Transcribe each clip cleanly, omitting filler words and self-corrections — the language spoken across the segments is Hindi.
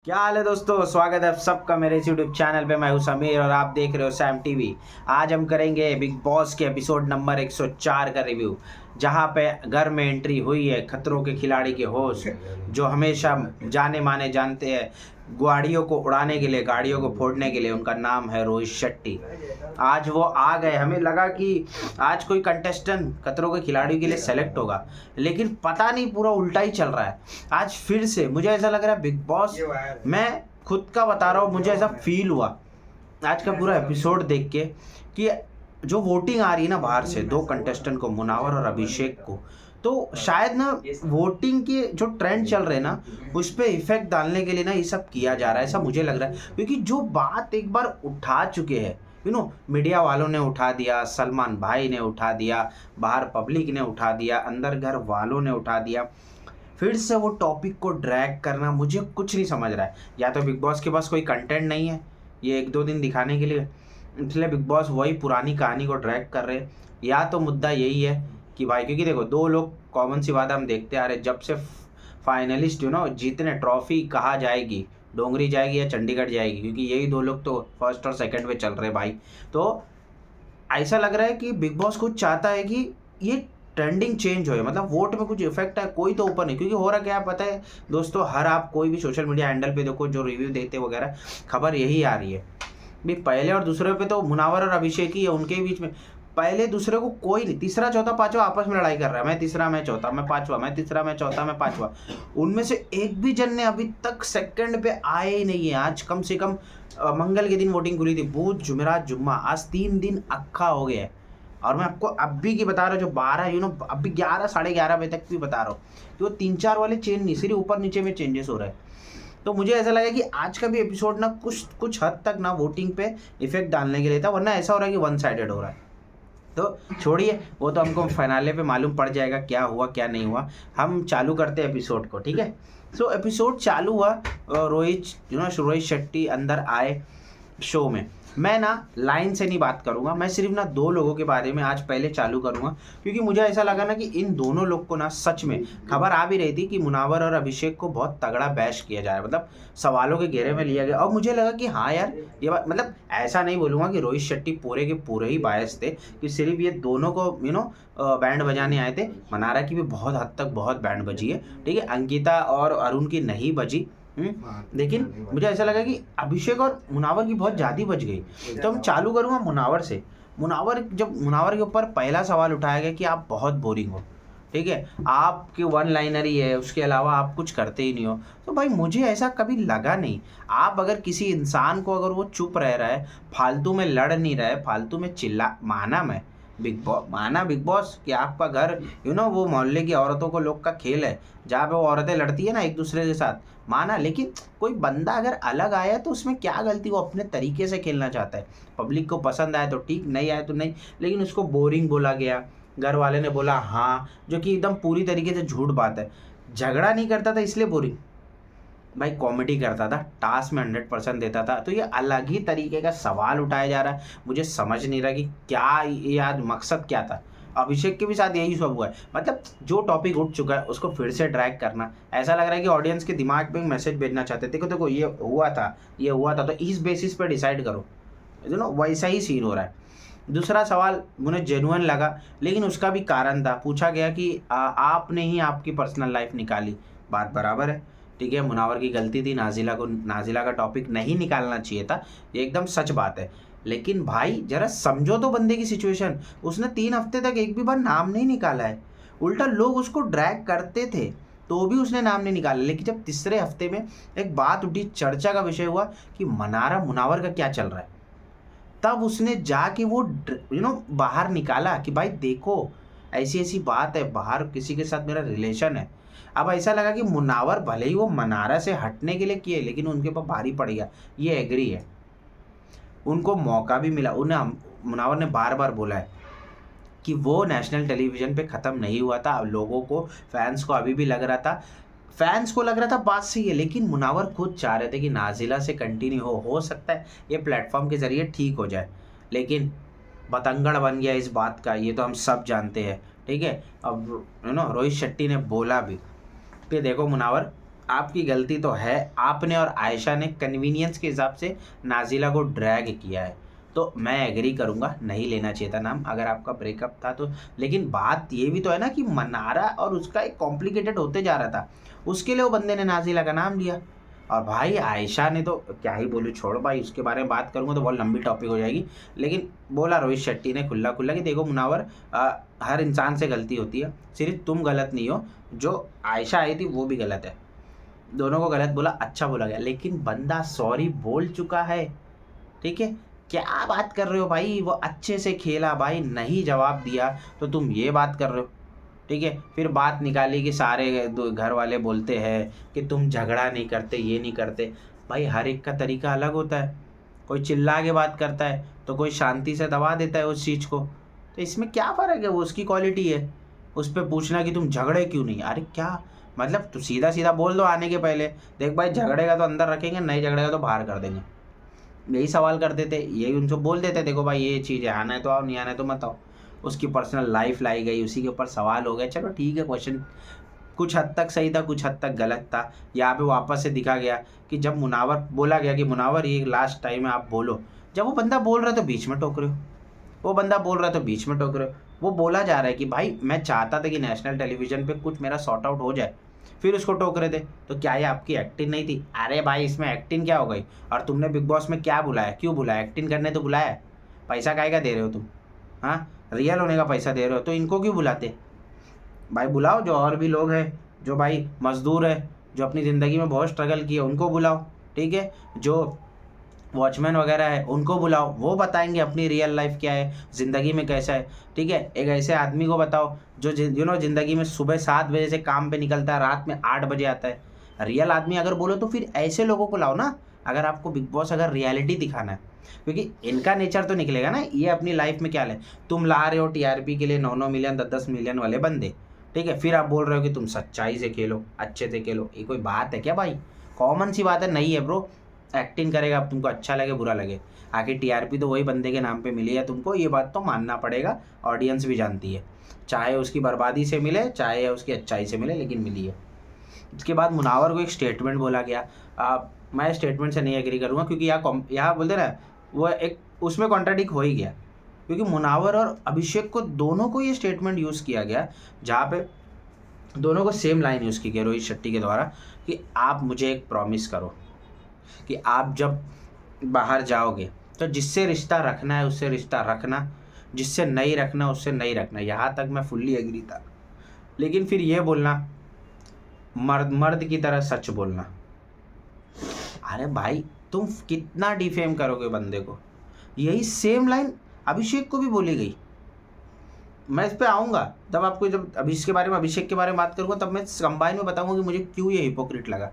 क्या हाल है दोस्तों। स्वागत है आप सबका मेरे इस यूट्यूब चैनल पे। मैं हूं समीर और आप देख रहे हो सैम टीवी। आज हम करेंगे बिग बॉस के एपिसोड नंबर 104 का रिव्यू, जहां पे घर में एंट्री हुई है खतरों के खिलाड़ी के होस्ट, जो हमेशा जाने माने जानते हैं गाड़ियों को उड़ाने के लिए, गाड़ियों को फोड़ने के लिए। उनका नाम है रोहित शेट्टी। आज वो आ गए। हमें लगा कि आज कोई कंटेस्टेंट खतरों के खिलाड़ियों के लिए सेलेक्ट होगा, लेकिन पता नहीं, पूरा उल्टा ही चल रहा है। आज फिर से मुझे ऐसा लग रहा है बिग बॉस, मैं खुद का बता रहा हूँ, मुझे ऐसा फील हुआ आज का पूरा एपिसोड देख के कि जो वोटिंग आ रही है ना बाहर से, दो कंटेस्टेंट को, मुनावर और अभिषेक को, तो शायद ना वोटिंग के जो ट्रेंड चल रहे हैं ना उस पर इफेक्ट डालने के लिए ना ये सब किया जा रहा है, ऐसा मुझे लग रहा है। क्योंकि जो बात एक बार उठा चुके हैं, मीडिया वालों ने उठा दिया, सलमान भाई ने उठा दिया, बाहर पब्लिक ने उठा दिया, अंदर घर वालों ने उठा दिया, फिर से वो टॉपिक को ड्रैग करना मुझे कुछ नहीं समझ रहा है। या तो बिग बॉस के पास कोई कंटेंट नहीं है ये एक दो दिन दिखाने के लिए, इसलिए बिग बॉस वही पुरानी कहानी को ड्रैग कर रहे हैं, या तो मुद्दा यही है कि भाई, क्योंकि देखो दो लोग, कॉमन सी बात हम देखते आ रहे, जब से फाइनलिस्ट जीतने ट्रॉफी कहाँ जाएगी, डोंगरी जाएगी या चंडीगढ़ जाएगी, क्योंकि यही दो लोग तो फर्स्ट और सेकंड पे चल रहे भाई। तो ऐसा लग रहा है कि बिग बॉस कुछ चाहता है कि ये ट्रेंडिंग चेंज हो, मतलब वोट में कुछ इफेक्ट है, कोई तो ऊपर नहीं। क्योंकि हो रहा क्या है पता है दोस्तों, हर आप कोई भी सोशल मीडिया हैंडल पे देखो, जो रिव्यू देते वगैरह, खबर यही आ रही है भी पहले और दूसरे पे तो मुनावर और अभिषेक ही है, उनके बीच में पहले दूसरे को कोई नहीं, तीसरा चौथा पांचवा आपस में लड़ाई कर रहा है, मैं तीसरा मैं चौथा मैं पांचवा, मैं तीसरा मैं चौथा मैं पांचवा। उनमें से एक भी जन ने अभी तक सेकंड पे आए ही नहीं है। आज कम से कम मंगल के दिन वोटिंग खुली थी, बुध जुमेरात जुम्मा, आज 3 दिन अक्खा हो गया है। और मैं आपको अभी की बता रहा हूँ, जो 12 अभी 11 11:30 बजे तक भी बता रहा हूँ कि वो 3-4 वाले चेंज नहीं, सिर्फ ऊपर नीचे में चेंजेस हो रहे हैं। तो मुझे ऐसा लगा कि आज का भी एपिसोड ना कुछ हद तक ना वोटिंग पे इफेक्ट डालने के लिए था, वरना ऐसा हो रहा है कि वन साइडेड हो रहा है। तो छोड़िए, वो तो हमको फाइनले पे मालूम पड़ जाएगा क्या हुआ क्या नहीं हुआ। हम चालू करते हैं एपिसोड को, ठीक है। सो एपिसोड चालू हुआ, रोहित शेट्टी अंदर आए शो में। मैं ना लाइन से नहीं बात करूंगा, मैं सिर्फ ना दो लोगों के बारे में आज पहले चालू करूंगा, क्योंकि मुझे ऐसा लगा ना कि इन दोनों लोग को ना, सच में खबर आ भी रही थी कि मुनावर और अभिषेक को बहुत तगड़ा बैश किया जा रहा है, मतलब सवालों के घेरे में लिया गया। और मुझे लगा कि हाँ यार, ये बात, मतलब ऐसा नहीं बोलूंगा कि रोहित शेट्टी पूरे के पूरे ही बायस थे, कि सिर्फ ये दोनों को बैंड बजाने आए थे। मनारा की भी बहुत हद तक बहुत बैंड बजी है, ठीक है, अंकिता और अरुण की नहीं बजी। लेकिन मुझे ऐसा लगा कि अभिषेक और मुनावर की बहुत ज़्यादा बच गई। तो हम चालू करूँगा मुनावर से। जब मुनावर के ऊपर पहला सवाल उठाया गया कि आप बहुत बोरिंग हो, ठीक है, आपके वन लाइनर ही है, उसके अलावा आप कुछ करते ही नहीं हो। तो भाई मुझे ऐसा कभी लगा नहीं। आप अगर किसी इंसान को, अगर वो चुप रह रहा है, फालतू में लड़ नहीं रहा है, फालतू में चिल्ला, माना बिग बॉस कि आपका घर वो मोहल्ले की औरतों को लोग का खेल है, जहाँ पे वो औरतें लड़ती है ना एक दूसरे के साथ, माना। लेकिन कोई बंदा अगर अलग आया तो उसमें क्या गलती, वो अपने तरीके से खेलना चाहता है, पब्लिक को पसंद आए तो ठीक, नहीं आए तो नहीं। लेकिन उसको बोरिंग बोला गया, घर वाले ने बोला हाँ, जो कि एकदम पूरी तरीके से झूठ बात है। झगड़ा नहीं करता था इसलिए बोरिंग, भाई कॉमेडी करता था, टास्क में 100% देता था। तो ये अलग ही तरीके का सवाल उठाया जा रहा है। मुझे समझ नहीं रहा कि क्या ये आज मकसद क्या था। अभिषेक के भी साथ यही सब हुआ है, मतलब जो टॉपिक उठ चुका है उसको फिर से ड्रैग करना। ऐसा लग रहा है कि ऑडियंस के दिमाग में मैसेज भेजना चाहते थे, देखो देखो ये हुआ था, ये हुआ था, तो इस बेसिस पे डिसाइड करो, वैसा ही सीन हो रहा है। दूसरा सवाल मुझे जेन्युइन लगा, लेकिन उसका भी कारण था। पूछा गया कि आपने ही आपकी पर्सनल लाइफ निकाली, बात बराबर है, ठीक है, मुनावर की गलती थी, नाजिला का टॉपिक नहीं निकालना चाहिए था, ये एकदम सच बात है। लेकिन भाई जरा समझो तो बंदे की सिचुएशन, उसने 3 हफ्ते तक एक भी बार नाम नहीं निकाला है, उल्टा लोग उसको ड्रैग करते थे तो भी उसने नाम नहीं निकाला। लेकिन जब तीसरे हफ्ते में एक बात उठी, चर्चा का विषय हुआ कि मुनावर का क्या चल रहा है, तब उसने जाके वो बाहर निकाला कि भाई देखो ऐसी ऐसी बात है, बाहर किसी के साथ मेरा रिलेशन है। अब ऐसा लगा कि मुनावर भले ही वो मनारा से हटने के लिए किए, लेकिन उनके ऊपर भारी पड़ गया, ये एग्री है, उनको मौका भी मिला। उन्हें मुनावर ने बार बार बोला है कि वो नेशनल टेलीविज़न पे ख़त्म नहीं हुआ था। लोगों को, फैंस को अभी भी लग रहा था, बात सही है, लेकिन मुनावर खुद चाह रहे थे कि नाजिला से कंटिन्यू हो सकता है ये प्लेटफॉर्म के ज़रिए ठीक हो जाए। लेकिन बतंगड़ बन गया इस बात का, ये तो हम सब जानते हैं, ठीक है। अब रोहित शेट्टी ने बोला भी कि देखो मुनावर, आपकी गलती तो है, आपने और आयशा ने कन्वीनियंस के हिसाब से नाज़िला को ड्रैग किया है। तो मैं एग्री करूँगा, नहीं लेना चाहिए था नाम अगर आपका ब्रेकअप था तो। लेकिन बात ये भी तो है ना कि मनारा और उसका एक कॉम्प्लिकेटेड होते जा रहा था, उसके लिए वो बंदे ने नाज़िला का नाम लिया। और भाई आयशा ने तो क्या ही बोलूँ, छोड़ भाई, उसके बारे में बात करूँगा तो बहुत लंबी टॉपिक हो जाएगी। लेकिन बोला रोहित शेट्टी ने खुला खुला कि देखो मुनावर, हर इंसान से गलती होती है, सिर्फ तुम गलत नहीं हो, जो आयशा आई थी वो भी गलत है। दोनों को गलत बोला, अच्छा बोला गया, लेकिन बंदा सॉरी बोल चुका है। ठीक है, क्या बात कर रहे हो भाई, वो अच्छे से खेला भाई, नहीं जवाब दिया तो तुम ये बात कर रहे हो। ठीक है, फिर बात निकाली कि सारे घर वाले बोलते हैं कि तुम झगड़ा नहीं करते, ये नहीं करते। भाई हर एक का तरीका अलग होता है, कोई चिल्ला के बात करता है तो कोई शांति से दबा देता है उस चीज़ को। तो इसमें क्या फ़र्क है, वो उसकी क्वालिटी है। उस पर पूछना कि तुम झगड़े क्यों नहीं, अरे क्या मतलब, तू सीधा सीधा बोल दो आने के पहले, देख भाई झगड़ेगा तो अंदर रखेंगे, नहीं झगड़ेगा तो बाहर कर देंगे। यही सवाल करते थे, यही उनसे बोल देते, देखो भाई ये चीज़ है, आना है तो आओ, नहीं आना है तो मत आओ। उसकी पर्सनल लाइफ लाई गई, उसी के ऊपर सवाल हो गए, चलो ठीक है, क्वेश्चन कुछ हद तक सही था, कुछ हद तक गलत था। यहाँ पे वापस से दिखा गया कि जब मुनावर बोला गया कि मुनावर ये लास्ट टाइम है, आप बोलो। जब वो बंदा बोल रहा है तो बीच में टोक रहे हो, वो बंदा बोल रहा है तो बीच में टोक रहे हो। वो बोला जा रहा है कि भाई मैं चाहता था कि नेशनल टेलीविजन पे कुछ मेरा सॉर्ट आउट हो जाए, फिर उसको टोक रहे थे। तो क्या ये आपकी एक्टिंग नहीं थी? अरे भाई इसमें एक्टिंग क्या हो गई? और तुमने बिग बॉस में क्या बुलाया, क्यों बुलाया? एक्टिंग करने तो बुलाया है, पैसा काहे का दे रहे हो तुम? हाँ, रियल होने का पैसा दे रहे हो तो इनको क्यों बुलाते? भाई बुलाओ, जो और भी लोग हैं, जो भाई मजदूर है, जो अपनी ज़िंदगी में बहुत स्ट्रगल किए, उनको बुलाओ। ठीक है, जो वॉचमैन वगैरह है उनको बुलाओ, वो बताएंगे अपनी रियल लाइफ क्या है, ज़िंदगी में कैसा है। ठीक है, एक ऐसे आदमी को बताओ जो ज़िंदगी में सुबह 7 बजे से काम पे निकलता है, रात में 8 बजे आता है। रियल आदमी अगर बोलो तो फिर ऐसे लोगों को लाओ ना, अगर आपको बिग बॉस अगर रियलिटी दिखाना है, क्योंकि इनका नेचर तो निकलेगा ना, ये अपनी लाइफ में क्या है। तुम ला रहे हो टीआरपी के लिए 9-9 मिलियन 10-10 मिलियन वाले बंदे, ठीक है, फिर आप बोल रहे हो कि तुम सच्चाई से खेलो, अच्छे से खेलो। ये कोई बात है क्या भाई? कॉमन सी बात है, नहीं है ब्रो। एक्टिंग करेगा, अब तुमको अच्छा लगे बुरा लगे, आखिर टीआरपी तो वही बंदे के नाम पे मिली है तुमको, ये बात तो मानना पड़ेगा। ऑडियंस भी जानती है, चाहे उसकी बर्बादी से मिले चाहे उसकी अच्छाई से मिले, लेकिन मिली है। इसके बाद मुनावर को एक स्टेटमेंट बोला गया। मैं स्टेटमेंट से नहीं एग्री करूँगा, क्योंकि यहाँ बोलते ना, वो एक उसमें कॉन्ट्राडिक्ट हो ही गया, क्योंकि मुनावर और अभिषेक को दोनों को ये स्टेटमेंट यूज़ किया गया, जहाँ पे दोनों को सेम लाइन यूज़ की गई रोहित शेट्टी के द्वारा कि आप मुझे एक प्रॉमिस करो कि आप जब बाहर जाओगे तो जिससे रिश्ता रखना है उससे रिश्ता रखना, जिससे नहीं रखना उससे नहीं रखना। यहाँ तक मैं फुल्ली एग्री था, लेकिन फिर ये बोलना मर्द मर्द की तरह सच बोलना। अरे भाई तुम कितना डिफेम करोगे बंदे को? यही सेम लाइन अभिषेक को भी बोली गई। मैं इस पे आऊँगा तब आपको, जब अभिषेक के बारे में बात करूँगा तब मैं कंबाइन में बताऊँगा कि मुझे क्यों ये हिपोक्रेट लगा।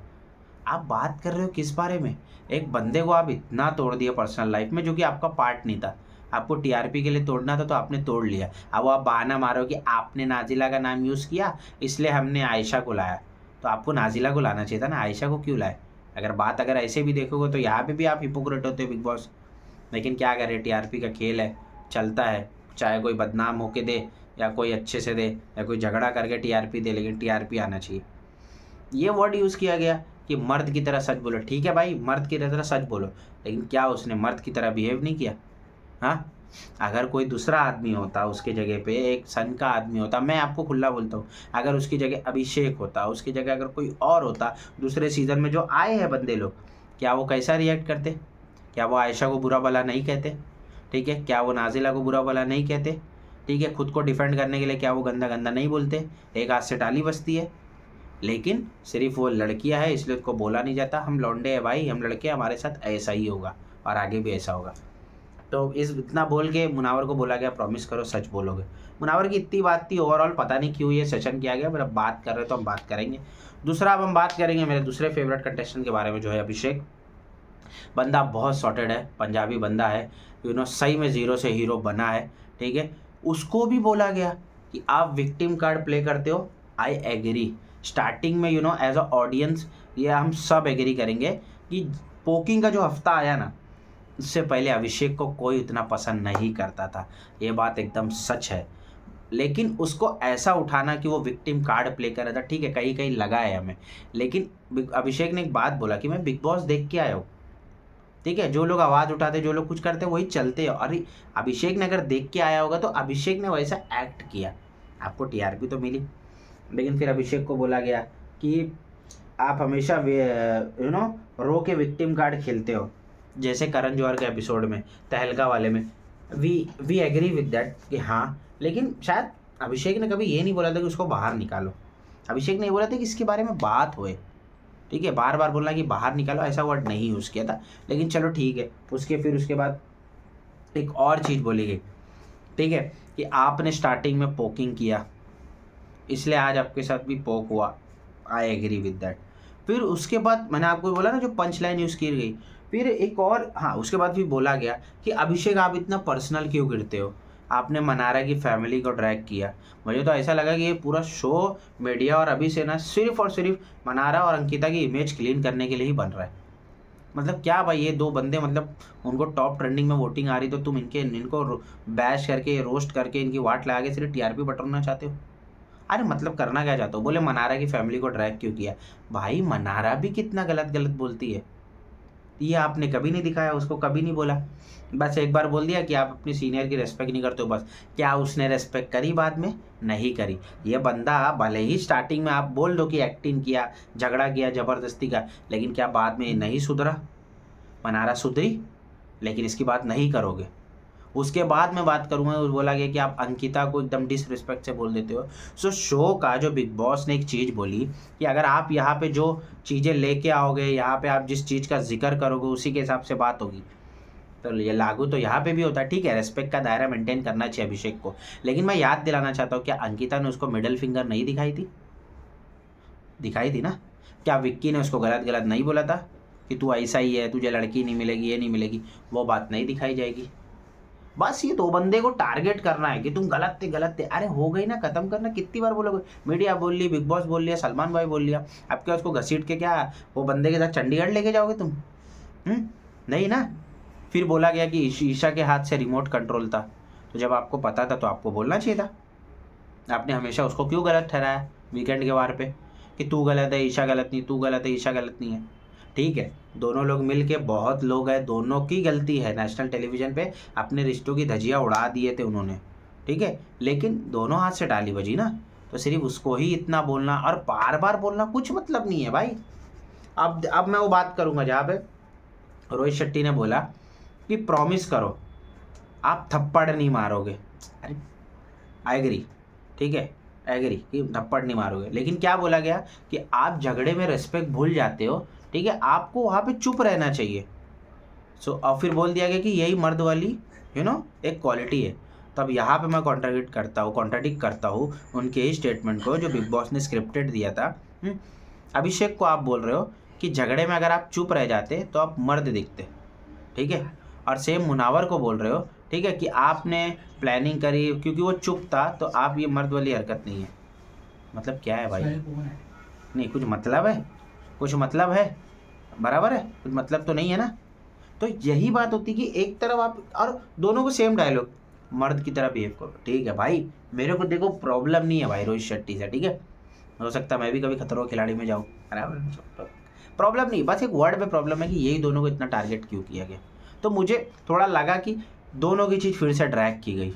आप बात कर रहे हो किस बारे में? एक बंदे को आप इतना तोड़ दिया पर्सनल लाइफ में, जो कि आपका पार्ट नहीं था। आपको टीआरपी के लिए तोड़ना था तो आपने तोड़ लिया। अब वो आप बहाना मारो कि आपने नाजिला का नाम यूज़ किया इसलिए हमने आयशा को लाया। तो आपको नाजिला को लाना चाहिए था ना, आयशा को क्यों लाए? अगर ऐसे भी देखोगे तो यहाँ पे भी आप हिपोक्रेट होते बिग बॉस। लेकिन क्या करें, टीआरपी का खेल है, चलता है। चाहे कोई बदनाम होके दे या कोई अच्छे से दे या कोई झगड़ा करके टीआरपी दे, लेकिन टीआरपी आना चाहिए। ये वर्ड यूज़ किया गया कि मर्द की तरह सच बोलो। ठीक है भाई, मर्द की तरह सच बोलो, लेकिन क्या उसने मर्द की तरह बिहेव नहीं किया? हाँ, अगर कोई दूसरा आदमी होता उसके जगह पे, एक सन का आदमी होता, मैं आपको खुला बोलता हूँ, अगर उसकी जगह अभिषेक होता, उसकी जगह अगर कोई और होता, दूसरे सीज़न में जो आए हैं बंदे लोग, क्या वो कैसा रिएक्ट करते? क्या वो आयशा को बुरा भला नहीं कहते? ठीक है, क्या वो नाजिला को बुरा भला नहीं कहते? ठीक है, खुद को डिफेंड करने के लिए क्या वो गंदा गंदा नहीं बोलते? एक हाथ से ताली बजती है। लेकिन सिर्फ वो लड़कियां है इसलिए उसको बोला नहीं जाता। हम लौंडे हैं भाई, हम लड़के, हमारे साथ ऐसा ही होगा और आगे भी ऐसा होगा। तो इतना बोल के मुनावर को बोला गया प्रॉमिस करो सच बोलोगे। मुनावर की इतनी बात थी, ओवरऑल पता नहीं क्यों ये सेशन किया गया, मतलब बात कर रहे तो हम बात करेंगे। दूसरा, अब हम बात करेंगे मेरे दूसरे फेवरेट कंटेस्टेंट के बारे में, जो है अभिषेक। बंदा बहुत सॉर्टेड है, पंजाबी बंदा है, सही में ज़ीरो से हीरो बना है। ठीक है, उसको भी बोला गया कि आप विक्टिम कार्ड प्ले करते हो। I agree. स्टार्टिंग में एज अ ऑडियंस ये हम सब एग्री करेंगे कि पोकिंग का जो हफ्ता आया ना, इससे पहले अभिषेक को कोई इतना पसंद नहीं करता था। ये बात एकदम सच है। लेकिन उसको ऐसा उठाना कि वो विक्टिम कार्ड प्ले कर रहा था, ठीक है कहीं कहीं लगा है हमें, लेकिन अभिषेक ने एक बात बोला कि मैं बिग बॉस देख के आया हूँ, ठीक है, जो लोग आवाज़ उठाते जो लोग कुछ करते वही चलते हैं। अरे अभिषेक ने अगर देख के आया होगा तो अभिषेक ने वैसा एक्ट किया, आपको टीआरपी तो मिली, लेकिन फिर अभिषेक को बोला गया कि आप हमेशा रो के विक्टिम कार्ड खेलते हो, जैसे करण जौहर के एपिसोड में तहलका वाले में। वी एग्री विद दैट कि हाँ, लेकिन शायद अभिषेक ने कभी ये नहीं बोला था कि उसको बाहर निकालो। अभिषेक ने ये बोला था कि इसके बारे में बात होए, ठीक है, बार बार बोलना कि बाहर निकालो ऐसा वर्ड नहीं यूज़ किया था, लेकिन चलो ठीक है। उसके बाद एक और चीज़ बोली गई, ठीक है, कि आपने स्टार्टिंग में पोकिंग किया इसलिए आज आपके साथ भी पोक हुआ, आई एग्री विद दैट। फिर उसके बाद मैंने आपको बोला ना जो पंच लाइन यूज़ की गई, फिर एक और हाँ उसके बाद भी बोला गया कि अभिषेक आप इतना पर्सनल क्यों गिरते हो, आपने मनारा की फैमिली को ड्रैग किया। मुझे तो ऐसा लगा कि ये पूरा शो मीडिया और अभी से ना सिर्फ और सिर्फ मनारा और अंकिता की इमेज क्लीन करने के लिए ही बन रहा है। मतलब क्या भाई, ये दो बंदे मतलब उनको टॉप ट्रेंडिंग में वोटिंग आ रही तो तुम इनको बैश करके रोस्ट करके इनकी वाट लगा के सिर्फ टीआरपी बटोरना चाहते हो। अरे मतलब करना क्या चाहते हो? बोले मनारा की फैमिली को ड्रैग क्यों किया। भाई मनारा भी कितना गलत गलत बोलती है, ये आपने कभी नहीं दिखाया, उसको कभी नहीं बोला, बस एक बार बोल दिया कि आप अपनी सीनियर की रेस्पेक्ट नहीं करते हो बस। क्या उसने रेस्पेक्ट करी? बाद में नहीं करी। ये बंदा भले ही स्टार्टिंग में आप बोल दो कि एक्टिंग किया, झगड़ा किया ज़बरदस्ती का, लेकिन क्या बाद में नहीं सुधरा? मनारा सुधरी, लेकिन इसकी बात नहीं करोगे। उसके बाद मैं बात करूँगा, बोला गया कि आप अंकिता को एकदम डिसरिस्पेक्ट से बोल देते हो। सो शो का जो बिग बॉस ने एक चीज़ बोली कि अगर आप यहाँ पे जो चीज़ें लेके आओगे, यहाँ पे आप जिस चीज़ का जिक्र करोगे उसी के हिसाब से बात होगी, तो ये लागू तो यहाँ पे भी होता है। ठीक है, रेस्पेक्ट का दायरा मेंटेन करना चाहिए अभिषेक को, लेकिन मैं याद दिलाना चाहता हूँ, क्या अंकिता ने उसको मिडल फिंगर नहीं दिखाई थी? दिखाई थी ना। क्या विक्की ने उसको गलत गलत नहीं बोला था कि तू ऐसा ही है, तुझे लड़की नहीं मिलेगी, ये नहीं मिलेगी? वो बात नहीं दिखाई जाएगी। बस ये दो बंदे को टारगेट करना है कि तुम गलत थे। अरे हो गई ना, खत्म करना। कितनी बार बोलोगे? मीडिया बोल ली, बिग बॉस बोल लिया, सलमान भाई बोल लिया, अब क्या उसको घसीट के क्या वो बंदे के साथ चंडीगढ़ लेके जाओगे तुम? नहीं ना। फिर बोला गया कि ईशा के हाथ से रिमोट कंट्रोल था, तो जब आपको पता था तो आपको बोलना चाहिए था। आपने हमेशा उसको क्यों गलत ठहराया वीकेंड के वार पे कि तू गलत है ईशा गलत नहीं, तू गलत है ईशा गलत नहीं है? ठीक है, दोनों लोग मिल के, बहुत लोग हैं, दोनों की गलती है। नेशनल टेलीविज़न पे अपने रिश्तों की धज्जियाँ उड़ा दिए थे उन्होंने, ठीक है, लेकिन दोनों हाथ से डाली बजी ना, तो सिर्फ उसको ही इतना बोलना और बार बार बोलना कुछ मतलब नहीं है भाई। अब मैं वो बात करूँगा जहाँ पे रोहित शेट्टी ने बोला कि प्रॉमिस करो आप थप्पड़ नहीं मारोगे। अरे आई एग्री, ठीक है, एग्री कि थप्पड़ नहीं मारोगे, लेकिन क्या बोला गया कि आप झगड़े में रिस्पेक्ट भूल जाते हो, ठीक है, आपको वहाँ पे चुप रहना चाहिए। और फिर बोल दिया गया कि यही मर्द वाली एक क्वालिटी है। तब यहाँ पे मैं कॉन्ट्राडिक्ट करता हूँ उनके ही स्टेटमेंट को जो बिग बॉस ने स्क्रिप्टेड दिया था। अभिषेक को आप बोल रहे हो कि झगड़े में अगर आप चुप रह जाते तो आप मर्द दिखते, ठीक है, और सेम मुनावर को बोल रहे हो, ठीक है, कि आपने प्लानिंग करी क्योंकि वो चुप था, तो आप ये मर्द वाली हरकत नहीं है। मतलब क्या है भाई? नहीं, कुछ मतलब है, कुछ मतलब है, बराबर है, कुछ मतलब तो नहीं है ना। तो यही बात होती कि एक तरफ आप और दोनों को सेम डायलॉग, मर्द की तरह बिहेव करो। ठीक है भाई, मेरे को देखो प्रॉब्लम नहीं है भाई रोहित शेट्टी से, ठीक है, हो सकता है मैं भी कभी खतरों खिलाड़ी में जाऊँ, बराबर, प्रॉब्लम नहीं, बस एक वर्ड पे प्रॉब्लम है कि यही दोनों को इतना टारगेट क्यों किया गया। तो मुझे थोड़ा लगा कि दोनों की चीज़ फिर से ड्रैग की गई,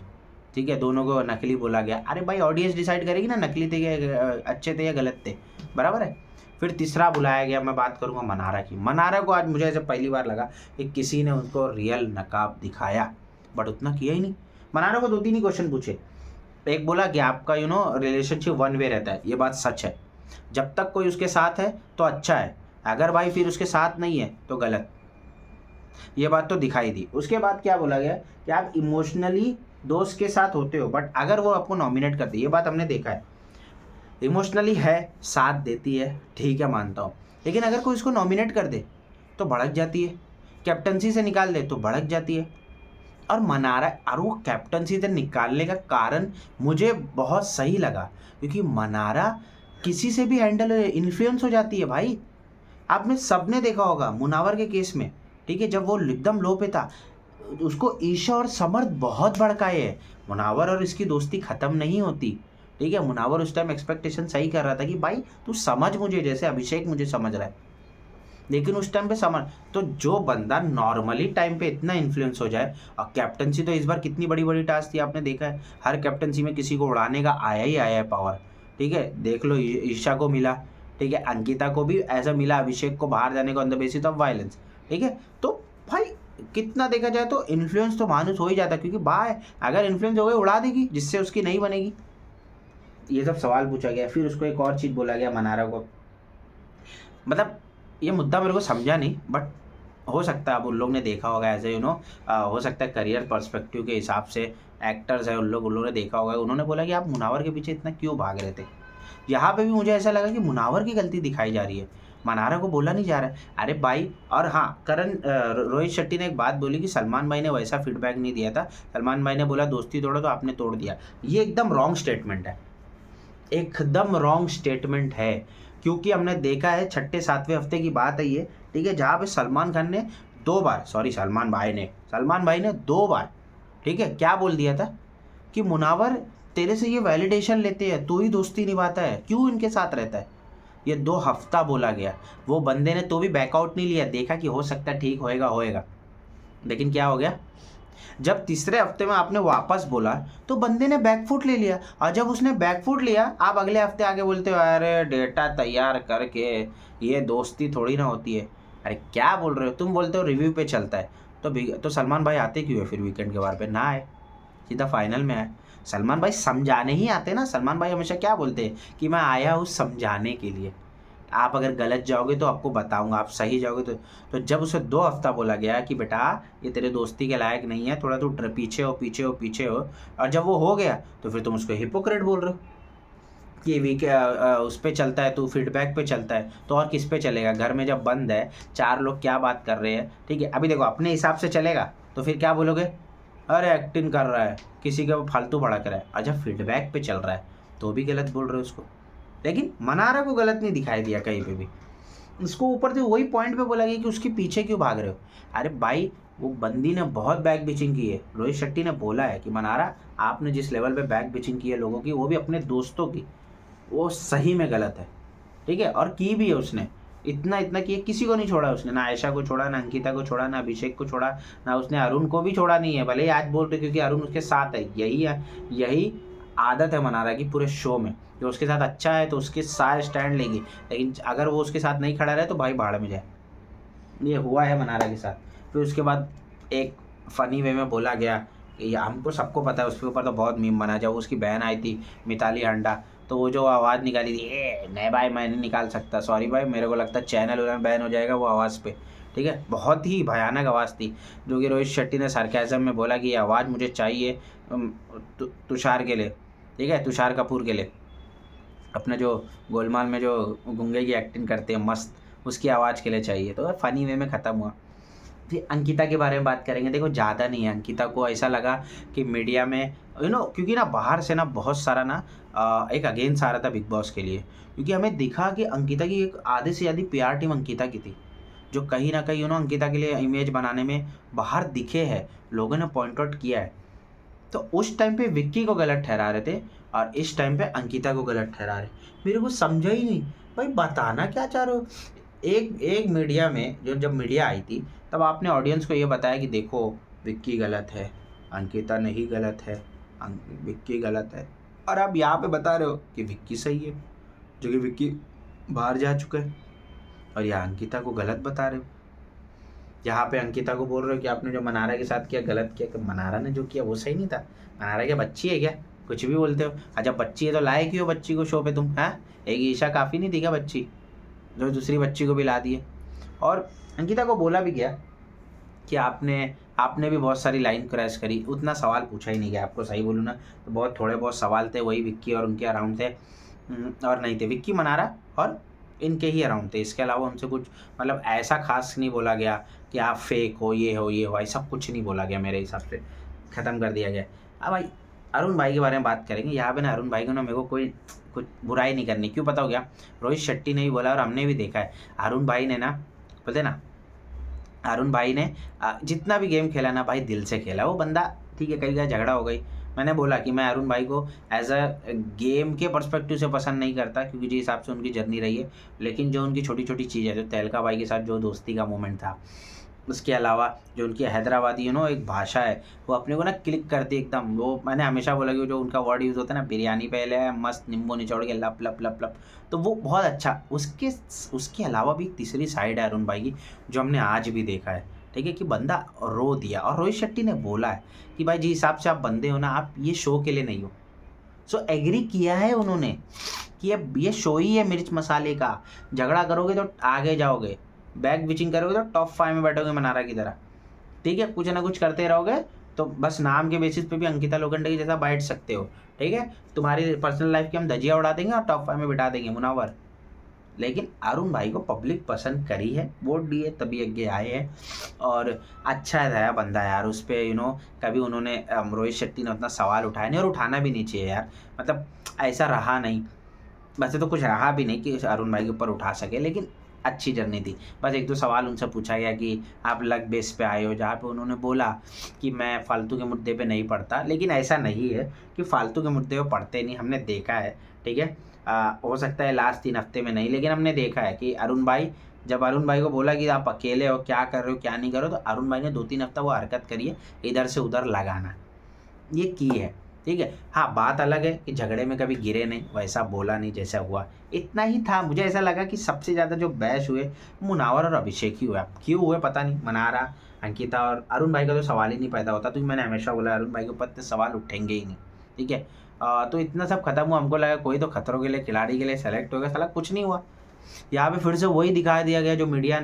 ठीक है, दोनों को नकली बोला गया। अरे भाई ऑडियंस डिसाइड करेगी ना नकली थे या अच्छे थे या गलत थे, बराबर है। फिर तीसरा बुलाया गया, मैं बात करूँगा मनारा की। मनारा को आज मुझे ऐसे पहली बार लगा कि किसी ने उनको रियल नकाब दिखाया, बट उतना किया ही नहीं। मनारा को 2-3 ही क्वेश्चन पूछे, एक बोला कि आपका रिलेशनशिप वन वे रहता है, ये बात सच है, जब तक कोई उसके साथ है तो अच्छा है, अगर भाई फिर उसके साथ नहीं है तो गलत, ये बात तो दिखाई दी। उसके बाद क्या बोला गया कि आप इमोशनली दोस्त के साथ होते हो, बट अगर वो आपको नॉमिनेट करते, ये बात हमने देखा है, इमोशनली है, साथ देती है, ठीक है मानता हूँ, लेकिन अगर कोई इसको नॉमिनेट कर दे तो भड़क जाती है, कैप्टनसी से निकाल दे तो भड़क जाती है। और मनारा, और वो कैप्टनसी से निकालने का कारण मुझे बहुत सही लगा, क्योंकि मनारा किसी से भी हैंडल इन्फ्लुएंस हो जाती है भाई। आपने सबने देखा होगा मुनावर के केस में, ठीक है, जब वो एकदम लो पे था, उसको ईशा और समर्थ बहुत भड़काए है। मुनावर और इसकी दोस्ती ख़त्म नहीं होती, ठीक है। मुनावर उस टाइम एक्सपेक्टेशन सही कर रहा था कि भाई तू समझ मुझे, जैसे अभिषेक मुझे समझ रहा है, लेकिन उस टाइम पे समझ, तो जो बंदा नॉर्मली टाइम पे इतना इन्फ्लुएंस हो जाए, और कैप्टनसी तो इस बार कितनी बड़ी बड़ी टास्क थी आपने देखा है, हर कैप्टनसी में किसी को उड़ाने का आया ही आया है पावर, ठीक है। देख लो ईशा को मिला, ठीक है, अंकिता को भी ऐसा मिला, अभिषेक को बाहर जाने को on the basis of violence, ठीक है। तो भाई कितना देखा जाए तो इन्फ्लुएंस तो मानुस हो ही जाता है, क्योंकि बाय अगर इन्फ्लुएंस हो गए उड़ा देगी, जिससे उसकी नहीं बनेगी। ये सब सवाल पूछा गया, फिर उसको एक और चीज़ बोला गया मनारा को, मतलब ये मुद्दा मेरे को समझा नहीं, बट हो सकता है अब उन लोग ने देखा होगा एज ए हो सकता है करियर पर्सपेक्टिव के हिसाब से एक्टर्स है उन लोगों ने देखा होगा, उन्होंने बोला कि आप मुनावर के पीछे इतना क्यों भाग रहे थे। यहाँ पे भी मुझे ऐसा लगा कि मुनावर की गलती दिखाई जा रही है, मनारा को बोला नहीं जा रहा है। अरे भाई, और हाँ, रोहित शेट्टी ने एक बात बोली कि सलमान भाई ने वैसा फीडबैक नहीं दिया था, सलमान भाई ने बोला दोस्ती तोड़ो तो आपने तोड़ दिया। ये एकदम रॉन्ग स्टेटमेंट है, एकदम रॉन्ग स्टेटमेंट है, क्योंकि हमने देखा है 6-7वें हफ्ते की बात है ये, ठीक है, जहाँ पे सलमान खान ने 2 बार, सॉरी सलमान भाई ने 2 बार, ठीक है, क्या बोल दिया था कि मुनावर तेरे से ये वैलिडेशन लेते हैं, तू ही दोस्ती निभाता है, क्यों इनके साथ रहता है। ये 2 हफ्ता बोला गया, वो बंदे ने तो भी बैकआउट नहीं लिया, देखा कि हो सकता है ठीक होएगा, लेकिन क्या हो गया, जब तीसरे हफ्ते में आपने वापस बोला तो बंदे ने बैकफुट ले लिया, और जब उसने बैकफुट लिया आप अगले हफ्ते आके बोलते हो अरे डेटा तैयार करके ये दोस्ती थोड़ी ना होती है। अरे क्या बोल रहे हो तुम, बोलते हो रिव्यू पे चलता है, तो सलमान भाई आते क्यों है फिर वीकेंड के बार पे, ना आए, सीधा फाइनल में आए। सलमान भाई समझाने ही आते ना, सलमान भाई हमेशा क्या बोलते हैं कि मैं आया हूँ समझाने के लिए, आप अगर गलत जाओगे तो आपको बताऊंगा, आप सही जाओगे तो जब उसे 2 हफ्ता बोला गया कि बेटा ये तेरे दोस्ती के लायक नहीं है, थोड़ा तू पीछे हो, और जब वो हो गया तो फिर तुम उसको हिपोक्रेट बोल रहे हो कि उस पर चलता है, तू फीडबैक पे चलता है, तो और किस पे चलेगा, घर में जब बंद है 4 लोग क्या बात कर रहे हैं, ठीक है। अभी देखो अपने हिसाब से चलेगा तो फिर क्या बोलोगे, अरे एक्टिंग कर रहा है, किसी का फालतू भड़क रहा है, और जब फीडबैक पे चल रहा है तो भी गलत बोल रहे हो उसको। लेकिन मनारा को गलत नहीं दिखाई दिया कहीं पे भी, उसको ऊपर से वही पॉइंट पे बोला गया कि उसके पीछे क्यों भाग रहे हो। अरे भाई वो बंदी ने बहुत बैक बिचिंग की है, रोहित शेट्टी ने बोला है कि मनारा आपने जिस लेवल पे बैक बिचिंग की है लोगों की, वो भी अपने दोस्तों की, वो सही में गलत है, ठीक है। और की भी है उसने, इतना की है, किसी को नहीं छोड़ा उसने, ना आयशा को छोड़ा, ना अंकिता को छोड़ा, ना अभिषेक को छोड़ा, ना उसने अरुण को भी छोड़ा नहीं है, भले ही आज बोल रहे क्योंकि अरुण उसके साथ है, यही आदत है मनारा की पूरे शो में, जो उसके साथ अच्छा है तो उसके साथ स्टैंड लेगी, लेकिन अगर वो उसके साथ नहीं खड़ा रहे तो भाई भाड़ में जाए। ये हुआ है मनारा के साथ। फिर उसके बाद एक फ़नी वे में बोला गया कि हमको सबको पता है, उसके ऊपर तो बहुत मीम बना, जब उसकी बहन आई थी मिताली हांडा, तो वो जो आवाज़ निकाली थी, नहीं भाई मैं नहीं निकाल सकता, सॉरी भाई, मेरे को लगता है चैनल में बैन हो जाएगा वो आवाज़ पे, ठीक है। बहुत ही भयानक आवाज़ थी, जो कि रोहित शेट्टी ने सार्केज़म में बोला कि ये आवाज़ मुझे चाहिए तुषार के लिए, ठीक है, तुषार कपूर के लिए, अपने जो गोलमाल में जो गुंगे की एक्टिंग करते हैं मस्त, उसकी आवाज़ के लिए चाहिए, तो फ़नी वे में ख़त्म हुआ। फिर अंकिता के बारे में बात करेंगे, देखो ज़्यादा नहीं है, अंकिता को ऐसा लगा कि मीडिया में क्योंकि ना बाहर से ना बहुत सारा ना एक अगेंस्ट आ रहा था बिग बॉस के लिए, क्योंकि हमें दिखा कि अंकिता की एक आधे से ज़्यादा पीआर टीम अंकिता की थी, जो कहीं ना कहीं अंकिता के लिए इमेज बनाने में बाहर दिखे है, लोगों ने पॉइंट आउट किया है। तो उस टाइम पे विक्की को गलत ठहरा रहे थे और इस टाइम पे अंकिता को गलत ठहरा रहे, मेरे को समझा ही नहीं भाई बताना क्या चाह रहे हो। एक मीडिया में जब मीडिया आई थी तब आपने ऑडियंस को ये बताया कि देखो विक्की गलत है, अंकिता नहीं गलत है, विक्की गलत है, और आप यहाँ पे बता रहे हो कि विक्की सही है, जो कि विक्की बाहर जा चुका है, और यहाँ अंकिता को गलत बता रहे हो। यहाँ पे अंकिता को बोल रहे हो कि आपने जो मनारा के साथ किया गलत किया, कि मनारा ने जो किया वो सही नहीं था, मनारा क्या बच्ची है क्या, कुछ भी बोलते हो। अच्छा बच्ची है तो लाए क्यों बच्ची को शो पे तुम, हैं, एक ईशा काफ़ी नहीं थी क्या बच्ची, जो दूसरी बच्ची को भी ला दिए। और अंकिता को बोला भी गया कि आपने भी बहुत सारी लाइन क्रैश करी, उतना सवाल पूछा ही नहीं गया, आपको सही बोलूँ ना तो बहुत थोड़े बहुत सवाल थे, वही विक्की और उनके अराउंड थे, और नहीं थे, विक्की मनारा और इनके ही अराउंड थे, इसके अलावा हमसे कुछ मतलब ऐसा खास नहीं बोला गया कि आप फेक हो, ये हो ऐसा कुछ नहीं बोला गया, मेरे हिसाब से ख़त्म कर दिया गया। अब भाई अरुण भाई के बारे में बात करेंगे, यहाँ पे ना अरुण भाई को ना मेरे को कुछ बुराई नहीं करनी, क्यों पता हो गया, रोहित शेट्टी ने भी बोला और हमने भी देखा है, अरुण भाई ने ना बोलते ना अरुण भाई ने जितना भी गेम खेला ना भाई दिल से खेला। वो बंदा ठीक है, कई जगह झगड़ा हो गई, मैंने बोला कि मैं अरुण भाई को एज अ गेम के पर्सपेक्टिव से पसंद नहीं करता, क्योंकि जिस हिसाब से उनकी जर्नी रही है, लेकिन जो उनकी छोटी छोटी चीज़ है, जो तहलका भाई के साथ जो दोस्ती का मोमेंट था, उसके अलावा जो उनकी हैदराबादी एक भाषा है, वो अपने को ना क्लिक करती है एकदम। वो मैंने हमेशा बोला कि जो उनका वर्ड यूज़ होता है ना, बिरयानी पहले है मस्त नींबू निचोड़ के लप लप लप लप, तो वो बहुत अच्छा। उसके उसके अलावा भी तीसरी साइड है अरुण भाई की, जो हमने आज भी देखा है, ठीक है, कि बंदा रो दिया। और रोहित शेट्टी ने बोला है कि भाई जिस हिसाब से आप बंदे हो ना, आप ये शो के लिए नहीं हो। सो एग्री किया है उन्होंने कि ये शो ही है मिर्च मसाले का, झगड़ा करोगे तो आगे जाओगे, बैक बिचिंग करोगे तो टॉप 5 में बैठोगे मनारा की तरह, ठीक है, कुछ ना कुछ करते रहोगे तो बस नाम के बेसिस पे भी अंकिता लोखंडे की जैसा बैठ सकते हो, ठीक है। तुम्हारी पर्सनल लाइफ की हम धजिया उड़ा देंगे और टॉप 5 में बिठा देंगे मुनावर। लेकिन अरुण भाई को पब्लिक पसंद करी है, वोट दिए तभी आगे आए हैं, और अच्छा है बंदा यार। उस पर कभी उन्होंने रोहित शेट्टी ने उतना सवाल उठाया नहीं, और उठाना भी नहीं चाहिए यार। मतलब ऐसा रहा नहीं, वैसे तो कुछ रहा भी नहीं कि अरुण भाई के ऊपर उठा सके, लेकिन अच्छी जर्नी थी। बस एक दो सवाल उनसे पूछा गया कि आप लक बेस पे आए हो, जहाँ पे उन्होंने बोला कि मैं फालतू के मुद्दे पे नहीं पढ़ता, लेकिन ऐसा नहीं है कि फालतू के मुद्दे पे पढ़ते नहीं, हमने देखा है, ठीक है। हो सकता है लास्ट 3 हफ्ते में नहीं, लेकिन हमने देखा है कि जब अरुण भाई को बोला कि आप अकेले हो, क्या कर रहे हो क्या नहीं कर रहे हो, तो अरुण भाई ने 2-3 हफ्ता वो हरकत करी है, इधर से उधर लगाना, ये की है, ठीक है। हाँ, बात अलग है कि झगड़े में कभी गिरे नहीं, वैसा बोला नहीं जैसा हुआ, इतना ही था। मुझे ऐसा लगा कि सबसे ज़्यादा जो बैश हुए मुनावर और अभिषेक ही हुए। अब क्यों हुए पता नहीं, मनारा, अंकिता और अरुण भाई का तो सवाल ही नहीं पैदा होता, तो मैंने हमेशा बोला अरुण भाई के ऊपर तो सवाल उठेंगे ही नहीं, ठीक है। तो इतना सब खत्म हुआ, हमको लगा कोई तो खतरों के लिए खिलाड़ी के लिए सेलेक्ट हो गया, साला कुछ नहीं हुआ। यहाँ पे फिर से वही दिखा दिया गया जो मीडिया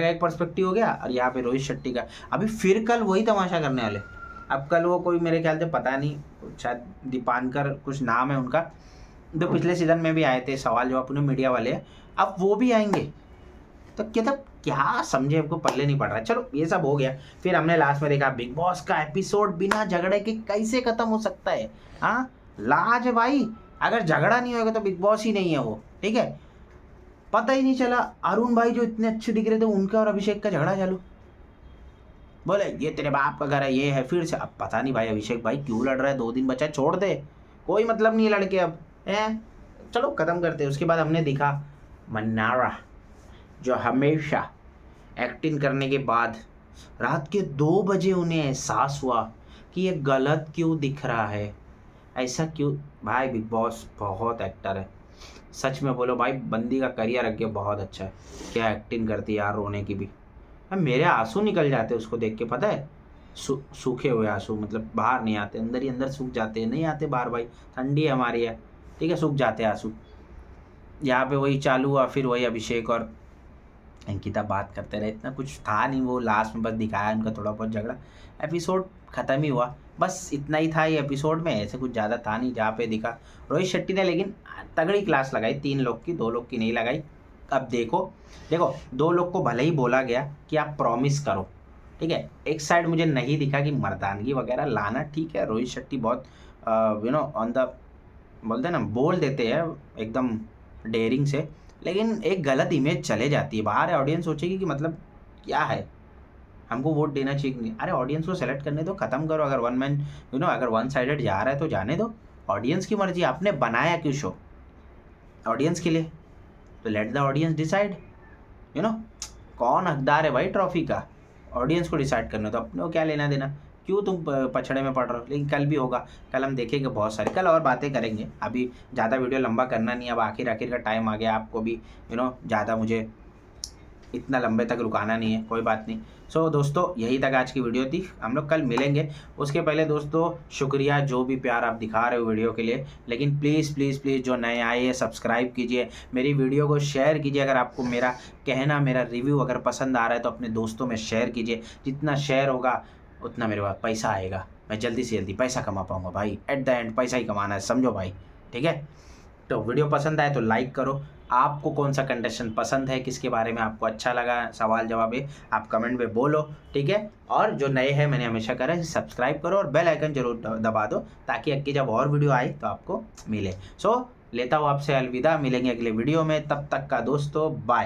का एक पर्सपेक्टिव हो गया, और यहाँ पे रोहित शेट्टी का। अभी फिर कल वही तमाशा करने वाले। अब कल वो कोई मेरे ख्याल से पता नहीं, शायद दीपानकर कुछ नाम है उनका, जो पिछले सीजन में भी आए थे सवाल जवाब उन्हें मीडिया वाले, अब वो भी आएंगे। तो क्या समझे, हमको पल्ले नहीं पड़ रहा। चलो ये सब हो गया। फिर हमने लास्ट में देखा बिग बॉस का एपिसोड बिना झगड़े के कैसे खत्म हो सकता है। हाँ, लाज है भाई, अगर झगड़ा नहीं होगा तो बिग बॉस ही नहीं है वो, ठीक है। पता ही नहीं चला, अरुण भाई जो इतने अच्छे दिख रहे थे, उनका और अभिषेक का झगड़ा चालू। बोले ये तेरे बाप का घर है, ये है, फिर से। अब पता नहीं भाई अभिषेक भाई क्यों लड़ रहा है, 2 दिन बचा, छोड़ दे, कोई मतलब नहीं है लड़के अब है। चलो खत्म करते हैं। उसके बाद हमने देखा मन्नारा, जो हमेशा एक्टिंग करने के बाद रात के 2 बजे उन्हें एहसास हुआ कि ये गलत क्यों दिख रहा है, ऐसा क्यों। भाई बिग बॉस बहुत एक्टर है, सच में बोलो भाई, बंदी का करियर आगे बहुत अच्छा है। क्या एक्टिंग करती है यार, रोने की भी। मेरे आंसू निकल जाते उसको देख के, पता है, सूखे हुए आंसू, मतलब बाहर नहीं आते, अंदर ही अंदर सूख जाते हैं, नहीं आते बाहर भाई, ठंडी है हमारी है, ठीक है, सूख जाते हैं आंसू। यहाँ पे वही चालू हुआ, फिर वही अभिषेक और अंकिता बात करते रहे, इतना कुछ था नहीं, वो लास्ट में बस दिखाया उनका थोड़ा बहुत झगड़ा, एपिसोड ख़त्म ही हुआ, बस इतना ही था ये एपिसोड में, ऐसे कुछ ज़्यादा था नहीं। जहाँ पे दिखा रोहित शेट्टी ने लेकिन तगड़ी क्लास लगाई, 3 लोग की, 2 लोग की नहीं लगाई। अब देखो 2 लोग को भले ही बोला गया कि आप प्रॉमिस करो, ठीक है, एक साइड मुझे नहीं दिखा कि मर्दानगी वगैरह लाना, ठीक है, रोहित शेट्टी बहुत ऑन द बोलते हैं ना, बोल देते हैं एकदम डेयरिंग से, लेकिन एक गलत इमेज चले जाती है बाहर, ऑडियंस सोचेगी कि मतलब क्या है, हमको वोट देना चाहिए कि नहीं। अरे ऑडियंस को सेलेक्ट करने दो, ख़त्म करो। अगर अगर वन साइडेड जा रहा है तो जाने दो, ऑडियंस की मर्जी। आपने बनाया क्यों शो, ऑडियंस के लिए, तो लेट द ऑडियंस डिसाइड। कौन हकदार है भाई ट्रॉफी का, ऑडियंस को डिसाइड करना, तो अपने को क्या लेना देना, क्यों तुम पछड़े में पड़ रहे हो। लेकिन कल भी होगा, कल हम देखेंगे बहुत सारी, कल और बातें करेंगे। अभी ज़्यादा वीडियो लंबा करना नहीं, अब आखिर का टाइम आ गया, आपको भी ज़्यादा मुझे इतना लंबे तक रुकाना नहीं है, कोई बात नहीं। सो दोस्तों यही तक आज की वीडियो थी, हम लोग कल मिलेंगे। उसके पहले दोस्तों शुक्रिया जो भी प्यार आप दिखा रहे हो वीडियो के लिए, लेकिन प्लीज़ प्लीज़ प्लीज़ जो नए आए हैं सब्सक्राइब कीजिए, मेरी वीडियो को शेयर कीजिए। अगर आपको मेरा कहना, मेरा रिव्यू अगर पसंद आ रहा है तो अपने दोस्तों में शेयर कीजिए। जितना शेयर होगा उतना मेरे पास पैसा आएगा, मैं जल्दी से जल्दी पैसा कमा पाऊँगा भाई। एट द एंड पैसा ही कमाना है, समझो भाई, ठीक है। तो वीडियो पसंद आए तो लाइक करो। आपको कौन सा कंटेस्टेंट पसंद है, किसके बारे में आपको अच्छा लगा, सवाल जवाब है, आप कमेंट में बोलो, ठीक है। और जो नए हैं, मैंने हमेशा कहा है, सब्सक्राइब करो और बेल आइकन जरूर दबा दो, ताकि अगली जब और वीडियो आए तो आपको मिले। सो लेता हूँ आपसे अलविदा, मिलेंगे अगले वीडियो में, तब तक का दोस्तों बाय।